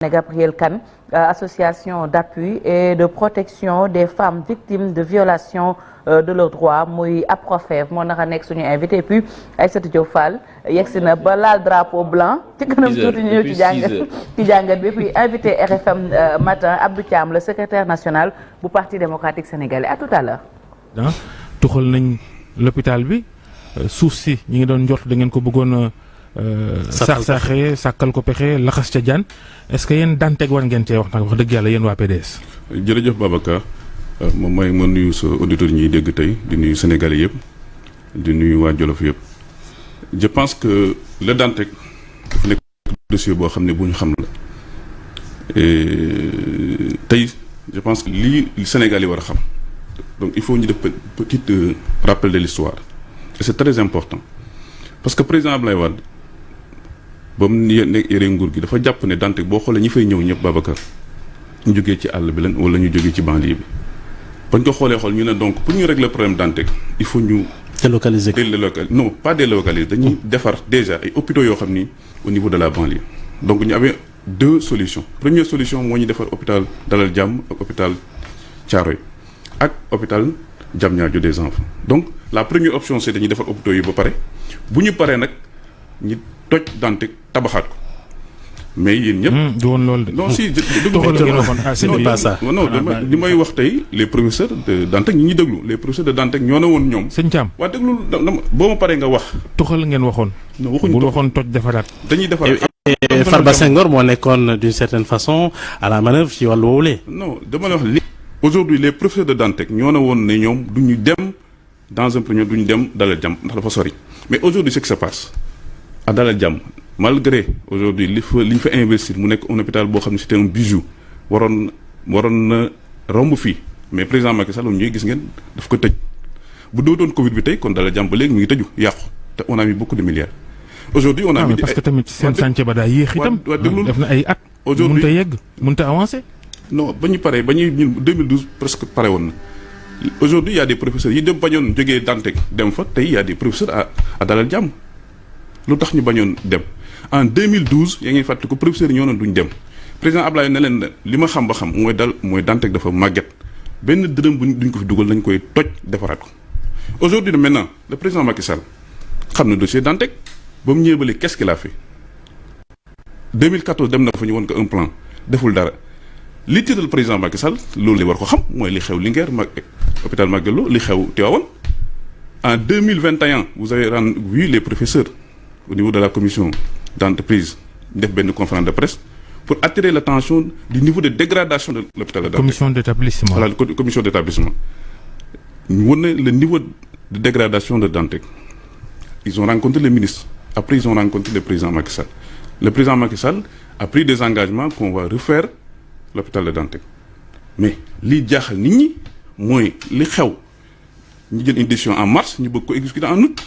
Gabriel Kane, association d'appui et de protection des femmes victimes de violations de leurs droits muy APROFEV moo naka nekk suñu invité et puis Aïssatou Diop Fall yegsi na ba laal drapeau blanc ci kanam tuuti ñu ñëw ci jàngat bi puis invité RFM matin Abdou Thiam le secrétaire national bu Parti démocratique sénégalais à tout à l'heure tuxal nañ l'hôpital bi suuf si ñi ngi doon njort da ngeen ko bëggoon saax-saaxee sàkkal ko pexe laxas ca jaan est-ce que yéen Dantec war ngeen cee wax nag wax dëgg yàlla yéen waa PDS. jërëjëf Babacar moom mooy ma nuyu sa auditeurs ñuy dégg tey di nuyu Sénégalais yëpp di nuyu waa Jolof yëpp je pense que le Dantec dafa nekk dossier boo xam ne bu ñu xam la tey je pense que lii Sénégal yi war a xam donc il faut ñu def petit rappel de l'histoire et c'est très important parce que président Abdoulaye Wade ba mu yore nguur gi dafa jàpp ne Dantec boo xoolee ñi fay ñëw ñëpp Babacar ñu jógee ci àll bi leen wala ñu jógee ci banlieue bi bañ ko xoolee xool ñu ne donc pour ñu régler problème Dantec il faut ñu délocaliser non pas délocaliser dañuy defar déjà ay hôpitaux yoo xam ni au niveau de la banlieue donc ñu avait deux solutions première solution moo ñu defar hôpital Dalal Jàmm ak hôpital Thiaroye ak hôpital Diamniadio des enfants donc la première option c'est dañuy defar hôpitaux yi ba pare bu ñu paree nag ñu toj Dantec tabaxaat ko mais yéen ñëpp. du woon loolu de. non si c'est pas ça. non li may wax tey les professeurs de Dantec ñi ñuy déglu les professeurs de Dantec ñoo ne woon ñoom. sëñ Thiam waa déglu boo ma paree nga wax. tuxal ngeen waxoon. non waxuñu bul waxoon toj defaraat. dañuy defar. Farba Senghor moo nekkoon d'une certaine façon à la manœuvre ci wàllu woowulee. non dama la wax li. aujourd'hui les professeurs de Dantec ñoo ne woon ne ñoom du ñu dem dans un premier du ñu dem Dalal Jàmm ndax dafa sori mais aujourd'hui ce qui se passe à Dalal Jàmm malgré aujourd'hui li ñu fa investir mu nekk un hôpital boo xam ne c'était un bijou waroon na romb fii mais président Macky Sall ñuy gis ngeen daf ko tëj bu dootoon Covid bi tey kon Dalal Jàmm ba léegi mu ngi tëju yàqu te on a mis beaucoup de milliards. aujourd'hui on a mis parce que tamit seen chantier ba daa yéex itam. def na ay at. aujourd'hui mënut a yegg mënut a avancer. non ba ñu paree ba ñuy 2012 presque pare woon na aujourd'hui il y a des professeurs yi dem bañoon jógee Dantec dem fa tey il y a des professeurs à Dalal Jàmm lu tax ñu bañoon dem en 2012 yaa ngi fàttali ko professeurs yi ñoo doon duñ dem président Ablaye ne leen li ma xam ba xam mooy Dantec dafa màgget benn dërëm duñ ko fi dugal nañ koy toj defaraat ko aujourd'hui maintenant le président Macky Sall xam na dossier Dantec ba mu ñëwee ba léegi qu'est-ce qu'il a fait 2014 dem na fa ñu woon ko un plan deful dara li tiital président Macky Sall loolu li war ko xam mooy li xew Linguère hôpital Magatte Lô li xew Tivaouane en 2021 vous avez vu les professeurs au niveau de la commission d'entreprise def benn conférence de presse pour attirer l'attention du niveau de dégradation de l'hôpital de Dantec. commission d'établissement. Voilà, commission d'établissement ñu won ne le niveau de dégradation de Dantec ils ont rencontré le ministre après ils ont rencontré le président Macky Sall le président Macky Sall a pris des engagements qu'on va refaire l'hôpital de Dantec mais li jaaxal nit ñi mooy li xew ñu jël une décision en mars ñu bëgg ko exécuter en août.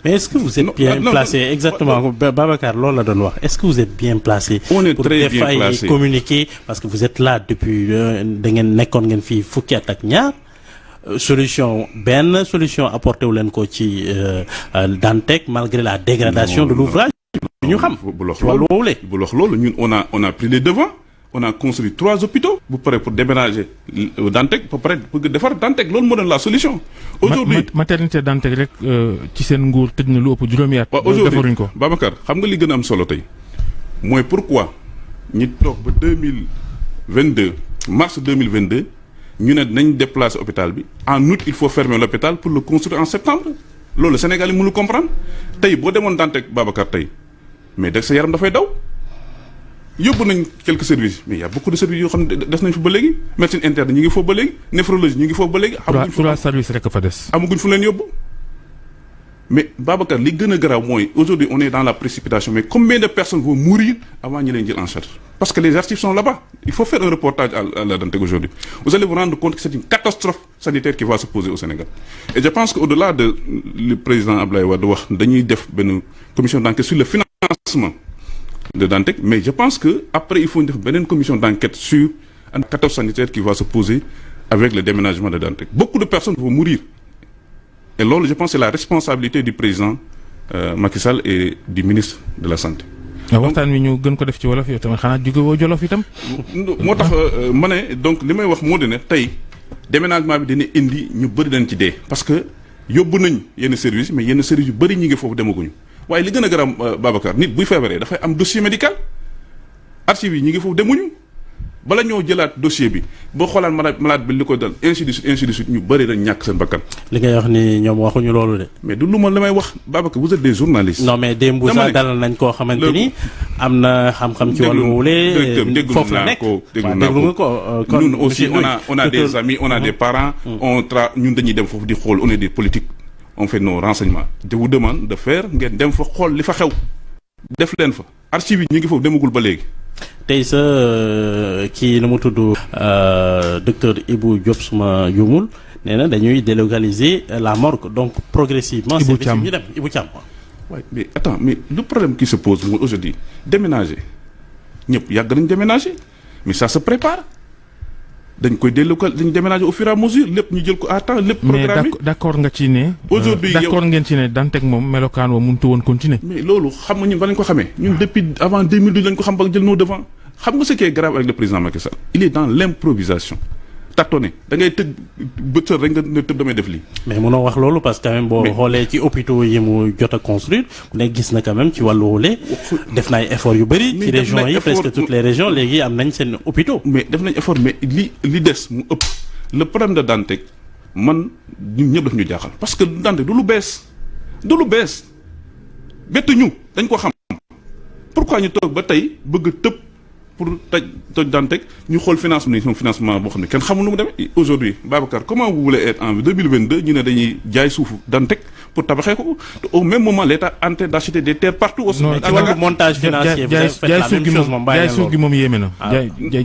mais est-ce que vous êtes bien placé exactement Babacar loolu la doon wax est-ce que vous êtes bien placé. on est pour très bien placé pour communiquer parce que vous êtes là depuis da ngeen nekkoon ngeen fii fukki at ak ñaar benn solution apporté wu leen ko ci Dantec malgré la dégradation de l'ouvrage ñu xam bu wax loolu ñun on a pris les devants on a construit 3 hôpitaux bu pare pour déménager Dantec ba pare pour defar Dantec loolu moo doon la solution. aujourd'hui maternité Dantec rek ci seen nguur tëj na lu ëpp juróomi at. defaruñ ko Babacar xam nga li gën a am solo tey mooy pourquoi ñi toog ba 2022 mars 2022 ñu ne nañ déplacer hôpital bi en août il faut fermer l'hôpital pour le construire en septembre loolu Sénégal yi mënu comprendre tey boo demoon Dantec Babacar tey mais sa yaram dafay daw. yóbbu nañ quelques services mais il y a beaucoup de services yoo xam ne des nañ fa ba léegi médecine interne ñu ngi foofu ba léegi néphrologie ñu ngi foofu ba léegi. trois services rek fa des. amaguñ fu leen yóbbu mais Babacar li gën a garaaw mooy aujourd'hui on est dans la précipitation mais combien de personnes vont mourir avant ñu leen jël en charge parce que les archives sont là-bas il faut faire un reportage à la Dantec aujourd'hui vous allez vous rendre compte que c'est une catastrophe sanitaire qui va se poser au Sénégal et je pense que au-delà de le président Abdoulaye Wade wax dañuy def benn commission d'enquête sur le financement de Dantec mais je pense que après il faut def beneen commission d'enquête sur une catastrophe sanitaire qui va se poser avec le déménagement de Dantec beaucoup de personnes vont mourir et loolu je pense c'est la responsabilité du président Macky Sall et du ministre de la santé waxtaan wi ñu gën ko def ci wolof yow tamit xanaa jóge woo Jolof itam. moo tax ma ne donc li may wax moo di ne tey déménagement bi dina indi ñu bëri dañ ci dee. parce que yóbbu nañ yenn service mais yenn service yu bëri ñi ngi foofu demaguñu waaye li gën a garam Babacar nit buy feebaree dafay am dossier médical archive yi ñi ngi foofu demuñu. bala ñoo jëlaat dossier bi boo xoolaan malade bi li ko dal ainsi de suite ñu bëri dañ ñàkk seen bakkan. li ngay wax ni ñoom waxuñu loolu de. mais du lu ma li may wax Babacar vous êtes des journalistes. non mais démb sax dalal nañ koo xamante ni am na xam-xam ci wàllu wuule. foofu la nekk déglu naa ko ñun aussi on a des amis on a des parents. ñun dañuy dem foofu di xool on est des politiques on fait nos renseignements. je vous demande de faire ngeen dem fa xool li fa xew. def leen fa archive yi ñu ngi foofu demagul ba léegi. tey sa kii nu mu tudd docteur Ibou Diop suma yumul nee na dañuy délocaliser la morgue donc progressivement. Ibou Thiam ñu dem Ibou Thiam. waaye mais attends mais le problème qui se pose mooy aujourd'hui déménager ñëpp yàgg nañ déménager mais ça se prépare dañ koy dañ déménager au fur et à mesure lépp ñu jël ko à temps lépp programmé. mais d'accord nga ci ne. aujourd'hui d'accord ngeen ci ne Dantec moom melokaan wa mënut woon continuer. mais loolu xam nga ñun ba lañ ko xamee ñun depuis avant 2012 lañ ko xam ba jël nos devant xam nga ce qui est grave avec le président Macky Sall il est dans l'improvisation tâtonner da ngay tëj bët rek nga tëb damay def lii. mais mënoo wax loolu parce que quand même boo xoolee ci hôpitaux yi mu jot a construire ku nekk gis na quand même ci wàllu wule def na ay efforts yu bëri. ci régions yi presque toutes les régions léegi am nañ seen hôpitaux. mais def nañ effort mais li des mu ëpp le problème de Dantec man ñun ñëpp daf ñu jaaxal parce que Dantec du lu bees bett ñu dañ ko xam pourquoi ñu toog ba tey bëgg tëb. pour toj Dantec ñu xool financement boo xam ne kenn xamul nu mu demee aujourd'hui Babacar comment vous voulez être en 2022 ñu ne dañuy jaay suufu Dantec pour tabaxee ko au même moment l'État en train d'acheter des terres partout au Sénégal. ci wàllu montage financier jaay suuf gi moom yéeme na.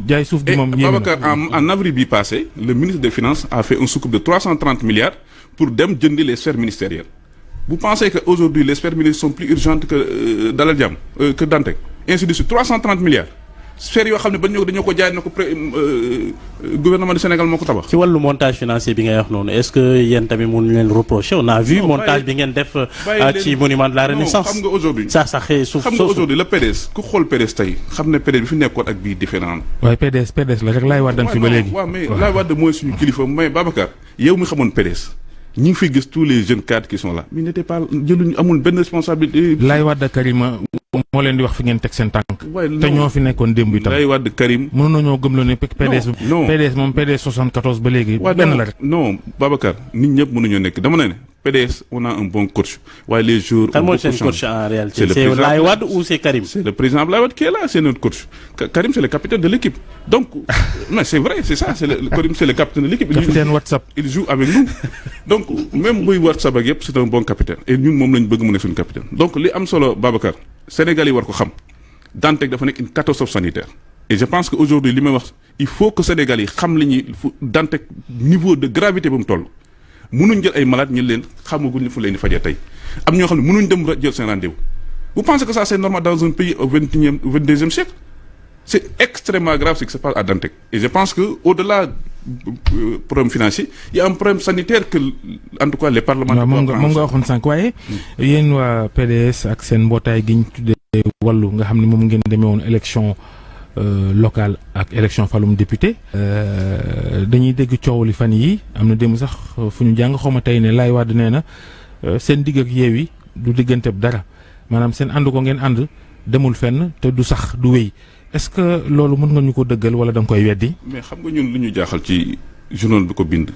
jaay suuf gi moom yéeme na. Babacar en avril bi passé le ministre des Finances a fait un soucoupe de 330 milliards pour dem jëndi les sphères ministérielles. Vous pensez que aujourd'hui les sphères ministérielles sont plus urgentes que Dalal Jamm que Dantec ainsi de suite 330 milliards. sphère yoo xam ne ba dañoo ko jaay na ko gouvernement du Sénégal moo ko tabax. ci wàllu montage financier bi ngay wax noonu est-ce que yéen tamit mënuñ leen reprocher on a vu montage bi ngeen def ci monument de la Renaissance. xam nga aujourd'hui suuf xam nga aujourd'hui le PDS ku xool PDS tey xam ne PDS bi fi nekkoon ak bii différent. waaye PDS la rek laay wàddan fi ba léegi. waaw mais laay wàdd mooy suñu kilifa mais Babacar yow mi xamoon PDS ñi ngi fiy gis tous les jeunes cadres qui sont là mais n'était pas jëluñu amul benn responsabilité. laay wàdd Karima moo leen di wax fi ngeen teg seen tànk. te ñoo fi nekkoon démb itam. Laay Wade Karim. mënoon nañoo gëmloo ne PDS moom PDS 74 ba léegi. benn la rek non Babacar nit ñëpp mënuñoo nekk dama ne PDS on a un bon coach waaye les jours. kan mooy seen coach en réalité c'est Laay Wade ou c'est Karim. c'est le président Abdoulaye Wade qui est là c'est notre coach. Karim c'est le capitaine de l'équipe donc mais c'est vrai c'est ça Karim c'est le capitaine de l'équipe. capitaine WhatsApp il joue avec nous donc même buy WhatsApp ak yëpp c'est un bon capitaine et ñun moom lañ bëgg mu nekk suñu capitaine donc li am solo Babacar Sénégal yi war ko xam Dantec dafa nekk une catastrophe sanitaire et je pense que aujourd'hui li may wax il faut que Sénégal yi xam li ñuy Dantec niveau de gravité bu mu toll mënuñ jël ay malades ñu leen xamaguñ fu leen di fajee tey am ñoo xam ne mënuñ dem jël seen rendez-vous vous pensez que ça c'est normal dans un pays au 22e siècle c'est extrêmement grave ce qui se passe à Dantec et je pense que au-delà problème financier il y a un problème sanitaire que en tout cas les parlementaires. moom nga waxoon sànq waaye yéen waa PDS ak seen mbootaay gi ñu tuddee wàllu nga xam ne moom ngeen demee woon élection locale ak élection falum député dañuy dégg coow li fan yi am na démb sax fu ñu jàng xawma tey ne Laay Wade nee na seen digg ak Yewwi du digganteb dara maanaam seen ànd ko ngeen ànd demul fenn te du sax du wéy est-ce que loolu mën nga ñu ko dëggal wala da nga koy weddi. mais xam nga ñun lu ñu jaaxal ci journal bi ko bind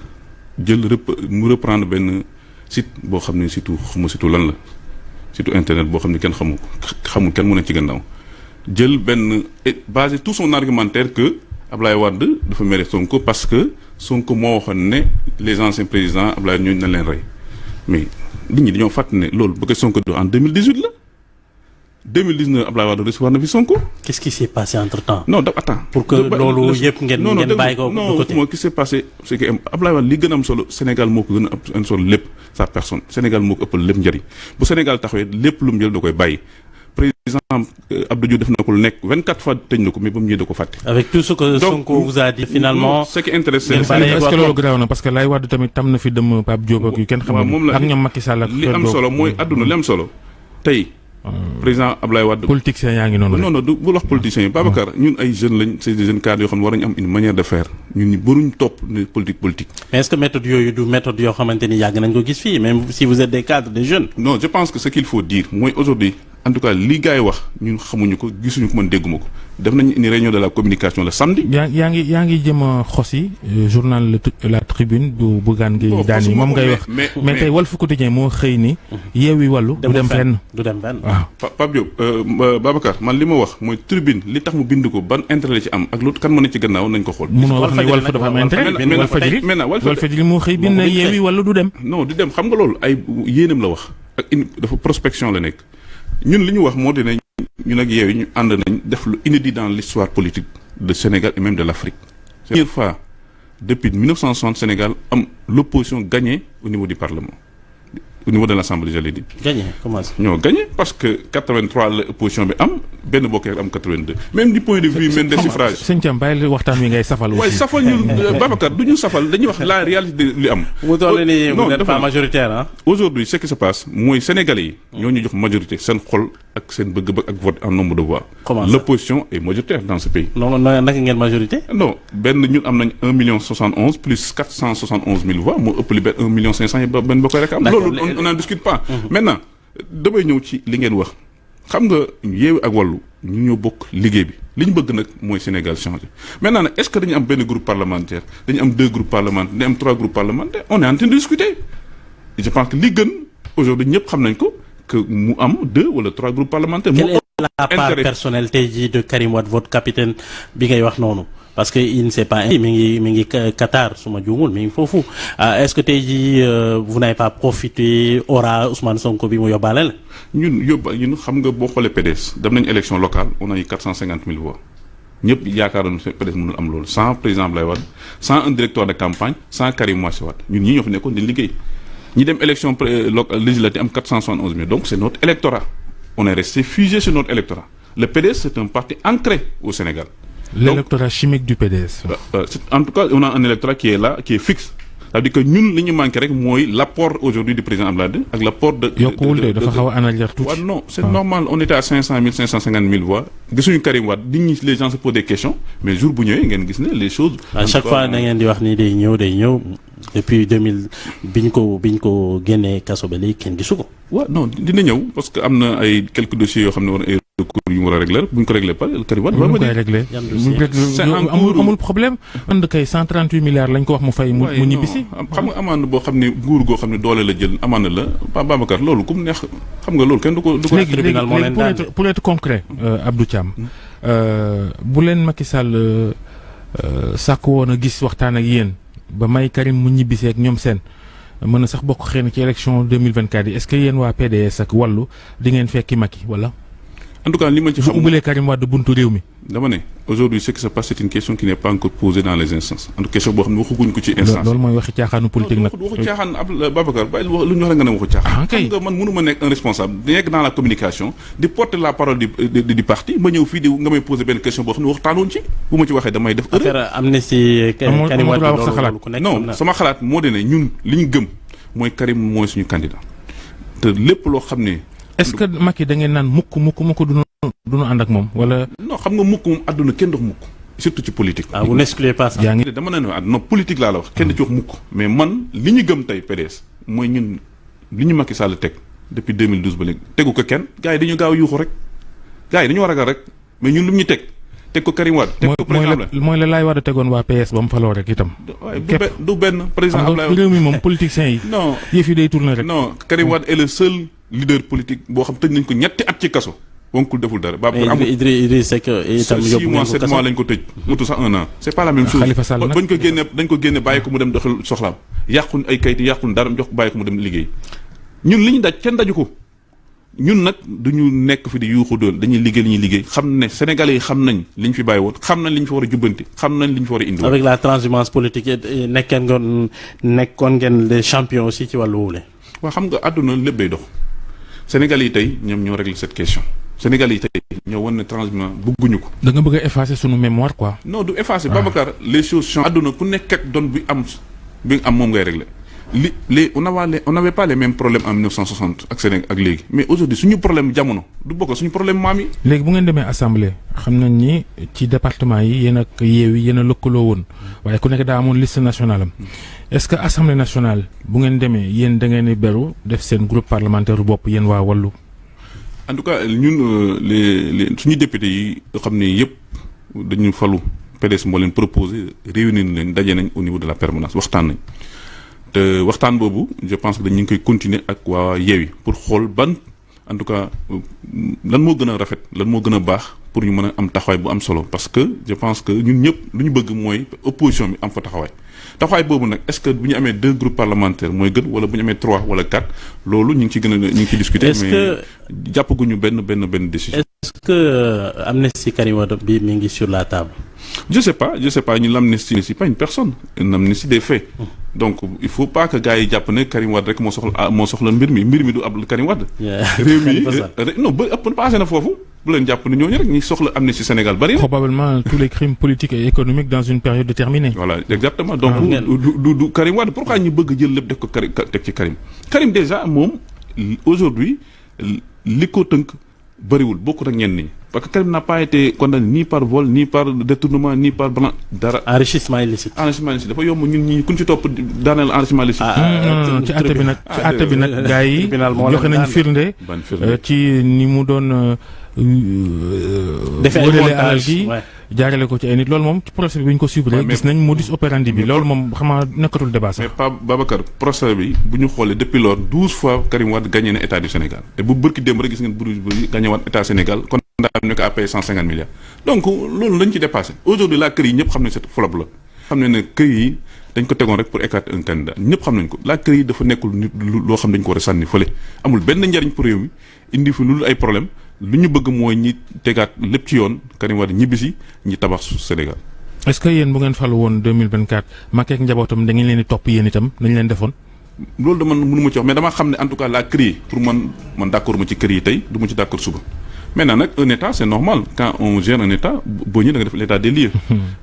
jël mu reprendre benn site boo xam ne surtout lan la surtout internet boo xam ne kenn xamul kenn mu ne ci gannaaw jël benn basé tout son argumentaire que Ablaye Wade dafa mere Sonko parce que Sonko moo waxoon ne les anciens présidents Ablaye ñooñu nañ leen rey mais nit ñi dañoo fàtt ne loolu ba ko Sonko do en 2018 la 2019 Ablaye Wade recevoir na fi Sonko. Qu'est-ce qui s'est passé entre-temps? non attends. pour que loolu yëpp ngeen bàyyi ko de côté. non qu'est-ce qui s'est passé c'est que Ablaye Wade li gën a am solo Sénégal moo ko gën a am solo lépp sa personne Sénégal moo ko ëppal lépp njëriñ bu Sénégal taxawee lépp lu mu jël da koy bàyyi président Abdou Diouf def na ko lu nekk 24 fois tëj na ko mais ba mu ñëwee da ko fàtte. avec tout ce que Sonko vous a dit finalement. ce qui intéresse est-ce que loolu garaaw na parce que Laye Wade tamit tam na fi dem Pape Diop ak yu kenn xamul ak ñoom Macky Sall ak li am solo mooy àdduna li am solo tey président Ablaye Wade. politiciens yaa ngi noonu rek. non du bul wax politiciens yi. Babacar ñun ay jeunes lañ c'est des jeunes cadres yoo xam ne war nañu am une manière de faire ñun ñu bëruñ topp ne politique. mais est-ce que méthode yooyu du méthode yoo xamante ni yàgg nañ ko gis fii même si vous êtes des cadres des jeunes. non je pense que ce qu'il faut dire mooy aujourd'hui en tout cas li gars yi wax ñun xamuñu ko gisuñu ko man dégguma ko def nañ une réunion de la communication le samedi. yaa ngi jëm a xosi journal La Tribune bu Bougane Gueye Dany moom ngay wax. mais tey Walf Quotidien moo xëy ni. Yewwi Wallu du dem fenn. waaw Pape Diop Babacar man li ma wax mooy Tribune li tax mu bind ko ban intérêt la ci am ak lu kan moo ne ci gannaaw nañ ko xool. munoo wax ni Walf dafa am intérêt. Walfadjri moo xëy bind na Yewwi Wallu du dem. non du dem xam nga loolu ay yéenam la wax ak dafa prospection la nekk ñun li ñu wax moo di ne ñun ak Yewwi ñu ànd nañ def lu inédit dans l'histoire politique de Sénégal et même de l'Afrique. C'est la première fois depuis 1960 Sénégal am l'opposition gagnée au niveau du Parlement. Au niveau de l'Assemblée, j'allais dire. Gagné, comment ça? Non, gagné parce que 83 l'opposition bi am benn bokk am 82 même du point de vue même des suffrages. sëñ Thiam bàyyi la waxtaan wi ngay safal aussi. waaye safal ñu Babacar du ñu safal dañuy wax la réalité li am. mu toll nii vous n'êtes pas majoritaire ah. Aujourd'hui ce qui se passe mooy Sénégalais yi. ñoo ñu jox majorité seen xol ak seen bëgg-bëgg ak vote en nombre de voix. Comment ça? L'opposition est majoritaire dans ce pays. non naka ngeen majorité. non benn ñun am nañ 1,71 million plus 471 000 voix moo ëpp li benn 1,5 million yi benn bokk rek am. loolu on n'en discute pas. Maintenant damay ñëw ci li ngeen wax xam nga Yewwi ak Wallu ñu ñoo bokk liggéey bi li ñu bëgg nag mooy Sénégal changer maintenant nag est-ce que dañu am benn groupe parlementaire dañu am 2 groupes parlementaires dañu am 3 groupes parlementaires on est en train de discuter et je pense que li gën aujourd'hui ñëpp xam nañ ko que mu am 2 wala 3 groupes parlementaires. Quelle est la part personnelle tey jii de Karim Wade votre capitaine bi ngay wax noonu. parce que il ne s'est pas mi ngi Qatar su ma juumul mi ngi foofu est-ce que tey jii vous n'avez pas profité aura Ousmane Sonko bi mu yóbbaale la. ñun xam nga boo xoolee PDS dem nañ élection locale on a eu 450 000 voix ñëpp yaakaaroon PDS mënul am loolu sans président Abdoulaye Wade sans un directeur de campagne sans Karim Meïssa Wade ñun ñii ñoo fi nekkoon di liggéey ñi dem élection législative am 471 000 donc c'est notre électorat on est resté figé sur notre électorat le PDS c'est un parti ancré au Sénégal. L'électorat chimique du PDS. En tout cas, on a un électorat qui est là, qui est fixe. C'est-à-dire que ñun li ñu manqué rek mooy l'apport aujourd'hui du président Abdoulaye Wade ak l'apport de. yokkuwul de dafa xaw a analyser tuuti. waaw non c'est normal on était à 500 000 550 000 voix gisuñu Karim Wade nit ñi les gens se posent des questions mais jour bu ñëwee ngeen gis ne les choses. à chaque fois da ngeen di wax ni day ñëw depuis 2000 biñ ko génnee kaso ba léegi kenn gisu ko. waaw non dina ñëw parce que am na ay quelques dossiers yoo xam ne war ay recours yu mu war a régler bu ñu ko régler pas Karim Wade. bu ñu koy régler amul problème. man kay 138 milliards lañ ko wax mu fay. mu ñibbisi. xam nga amande boo xam ne nguur goo xam ne doole la jël amande la Babacar loolu ku mu neex xam nga loolu kenn du ko. tribunal moo leen daan pour être concret Abdou Thiam bu leen Macky Sall sàkk woon a gis waxtaan ak yéen ba may Karim mu ñibbisi ak ñoom seen mën na sax bokk xëy na ci élection 2024 yi est-ce que yéen waa PDS ak Wallu di ngeen fekki Macky wala. en tout cas li ma ci xam bu ubbilee Karim Wade buntu réew mi. dama ne aujourd'hui ce qui se passe c'est une question qui n'est pas encore posée dans les instances en tout cas question boo xam ne waxuguñ ko ci instance. loolu mooy waxi caaxaanu politique nag. waxu caaxaan Babacar bàyyi lu ñu wax nga ne waxu caaxaan. xam nga man mënu ma nekk un responsable di nekk dans la communication di porter la parole du parti ma ñëw fii di nga may poser benn question boo xam ne waxtaanoon ci bu ma ci waxee damay def. affaire amnistie Karim Wade loolu ku nekk non sama xalaat moo di ne ñun li ñu gëm mooy Karim mooy suñu candidat te lépp loo xam ne. est-ce que Macky da ngeen naan mukk du nu ànd ak moom wala. non xam nga mukk moom àdduna kenn dox mukk surtout ci politique. vous n'excluez pas ça. yaa ngi dama ne non politique laa la wax kenn ci wax mukk mais man li ñu gëm tey PDS mooy ñun li ñu Macky Sall teg depuis 2012 ba léegi tegu ko kenn gars yi dañu gaaw yuuxu rek gars yi dañu war a ragal rek mais ñun lu ñu teg ko Karim Wade. teg ko président mooy la laay war a tegoon waa PS ba mu faloo rek itam. képp du benn président Abdoulaye réew mi moom politiciens yi. non yëf yi day tourner rek. non Karim Wade est le seul leader politique boo xam tëj nañ ko ñetti at ci kaso. wonkul deful dara. Idriss Seck itam yóbbu ngeen ko 7 mois lañ ko tëj. mutu sax 1 an. c'est pas la même chose. Khalifa Sall nag bañ ko génne dañ ko génne bàyyi ko mu dem doxal soxlaam yàqun ay kayit yàqun dara jox bàyyi ko mu dem liggéey ñun li ñu daj kenn daju ko ñun nag duñu nekk fi di yuuxu doon dañuy liggéey li ñuy liggéey xam ne Sénégalais yi xam nañ li ñu fi bàyyi woon xam nañ li ñu fi war a jubbanti xam nañ li ñu fi war a indi. avec la transhumance politique nekkoon ngeen les champions aussi ci wàllu wule. waaw xam nga àdduna lépp day dox Sénégalais yi tey ñoom ñoo régler cette question. Sénégal yi tey ñoo wan ne transhumance bëgguñu ko. da nga bëgg a effacer sunu mémoire quoi. non du effacer. Babacar les choses changent. àdduna ku nekk ak doon bi am moom ngay régler on n'avait pas les mêmes problèmes en 1960 ak Sénégal ak léegi mais aujourd'hui suñu problème jamono du bokk suñu problème maam yi. léegi bu ngeen demee assemblée xam nañ ni ci département yi yéen ak Yewwi yéen a lëkkaloo woon waaye ku nekk daa amoon liste nationale am est-ce que assemblée nationale bu ngeen demee yéen da ngeen di beru def seen groupe parlementaire bopp yéen waa Wallu. en tout cas ñun les suñu députés yi xam ne yëpp dañu falu PDS moo leen proposé réunir leen daje nañ au niveau de la permanence waxtaan nañ. te waxtaan boobu je pense que dañu ngi koy continuer ak waa Yewwi pour xool ban en tout cas lan moo gën a rafet lan moo gën a baax pour ñu mën a am taxawaay bu am solo parce que je pense que ñun ñëpp lu ñu bëgg mooy opposition bi am fa taxawaay boobu nag est-ce que bu ñu amee 2 groupes parlementaires mooy gën wala bu ñu amee 3 wala 4 loolu ñu ngi ci gën a ñu ngi ciy discuter. mais jàppaguñu benn décision. est-ce que amnistie Karim Wade bi mi ngi sur la table. je sais pas ñu l'amnistie c'est pas une personne une amnistie des faits. donc il faut pas que gars yi jàpp ne Karim Wade rek moo soxla mbir mi du ab Karim Wade. réew mi non ba ëpp passé na foofu bu leen jàpp ne ñooñu rek ñi soxla amnistie Sénégal bari na. probablement tous les crimes politiques et économiques dans une période déterminée. voilà exactement donc du Karim Wade pourquoi ñu bëgg jël lépp def ko teg ci Karim déjà moom aujourd'hui li ko tënk bëriwul bokkut ak ñenn ñi parce que Karim n'a pas été condamné ni par vol ni par détournement ni par blanc dara. enrichissement illicite dafa yomb ñun ñi ku ñu ci topp daaneel enrichissement illicite. ci àtte bi nag gars yi joxe nañu firnde ci ni mu doon defee ay montage gi jaarale ko ci ay nit loolu moom ci procès bi bu ñu ko suivre gis nañ modus operandi bi loolu moom xamaa nekkatul débat sax. mais Pape Babacar procès bi bu ñu xoolee depuis lors 12 fois Karim Wade gagné na état du Sénégal te bu bërki démb rek gis ngeen bu gagné waat état Sénégal kon daam ne ko à payer 150 milliards donc loolu lañ ci dépassé aujourd'hui la kër yi ñëpp xam nañ cette flop la xam ne kër yi dañ ko tegoon rek pour écarter un candidat ñëpp xam nañ ko la kër yi dafa nekkul nit loo xam dañ ko war a sànni fële amul benn njariñ pour réew mi indi fi lu ay problème lu ñu bëgg mooy ñi tegaat lépp ci yoon Karim Wade ñibbisi ñi tabax Sénégal. est-ce que yéen bu ngeen falu woon 2024 Macky ak njabootam da ngeen leen di topp yéen itam nañ leen defoon. loolu de man mënu ma ci wax mais dama xam ne en tout cas la kër yi pour man d'accord ma ci kër yi tey du ma ci d'accord suba. maintenant nag un état c'est normal quand on gère un état boo ñëwee da nga def l'état des lieux.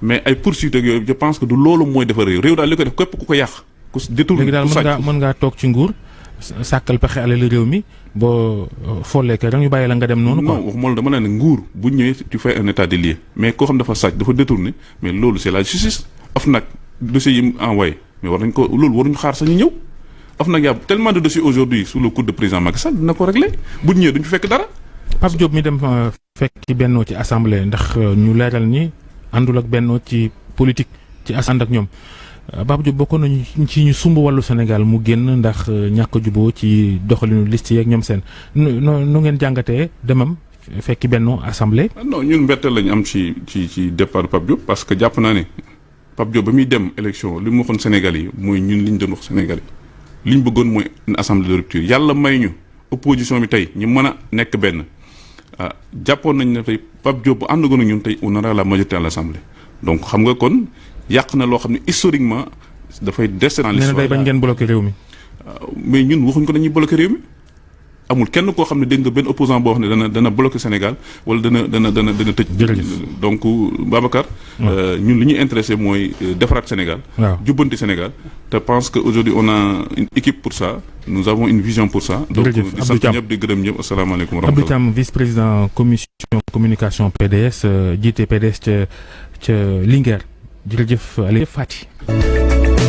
mais ay poursuites ak yooyu je pense que du loolu mooy defar réew daal li ko def képp ku ko yàq. ku détourné léegi daal mën ngaa toog ci nguur sàkkal pexe alal réew mi boo follee rek ñu bàyyi la nga dem noonu. quoi non waxuma la dama ne nguur bu ñëwee tu fais un état des lieux mais koo xam dafa sàcc dafa détourné mais loolu c'est la justice af nag dossiers yi mu envoyé mais war nañ ko loolu waruñu xaar sax ñu ñëw af nag y a tellement de dossiers aujourd'hui sous le coude de président Macky Sall dina ko régler bu ñëwee duñu fekk dara. Pape Diop mi dem fekk ci Benno ci assemblée ndax ñu leeral ni àndul ak Benno ci politique ci ànd ak ñoom Pape Diop bokkoon nañu ci ñu sumb wàllu Sénégal mu génn ndax ñàkk juboo ci doxalinu liste yi ak ñoom seen nu ngeen jàngatee demam fekki Benno assemblée. non ñun mbetteel lañu am ci départ Pape Diop parce que jàpp naa ne Pape Diop ba muy dem élection li mu waxoon Sénégal yi mooy ñun li ñu doon wax Sénégal yi li ñu bëggoon mooy une assemblée de rupture yàlla may ñu opposition bi tey ñu mën a nekk benn. jàppoon nañ ne tey Pape Diop bu àndoon ak ñun tey on aura la majorité à l'Assemblée donc xam nga kon yàq na loo xam ne historiquement dafay des dans l'histoire. nee na day bañ ngeen bloqué réew mi. mais ñun waxuñ ko dañuy bloqué réew mi amul kenn koo xam ne dégg nga benn opposant boo xam ne dana bloqué Sénégal wala dana tëj. donc Babacar. ñun li ñuy intéressé mooy defaraat Sénégal. waaw jubbanti Sénégal. te pense que aujourd'hui on a une équipe pour ça nous avons une vision pour ça. donc di sant ñëpp di gërëm ñëpp asalaamaaleykum. Abdou Thiam vice-président commission communication PDS jiite PDS ca Linguère jërëjëf Aliou Fati.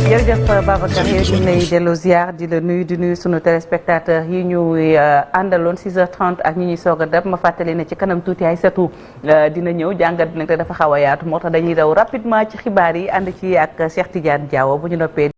jërëjëf Babacar yow ñu lay delloo ziar di la nuyu di nuyu sunu téléspectateurs yi ñuy àndaloon 6h30 ak ñi ñuy soog a dem ma fàttali ne ci kanam tuuti ay setu dina ñëw jàngat nag te dafa xaw a yaatu moo tax dañuy daw rapidement ci xibaar yi ànd ci ak Cheikh Tidiane Diawo bu ñu noppee.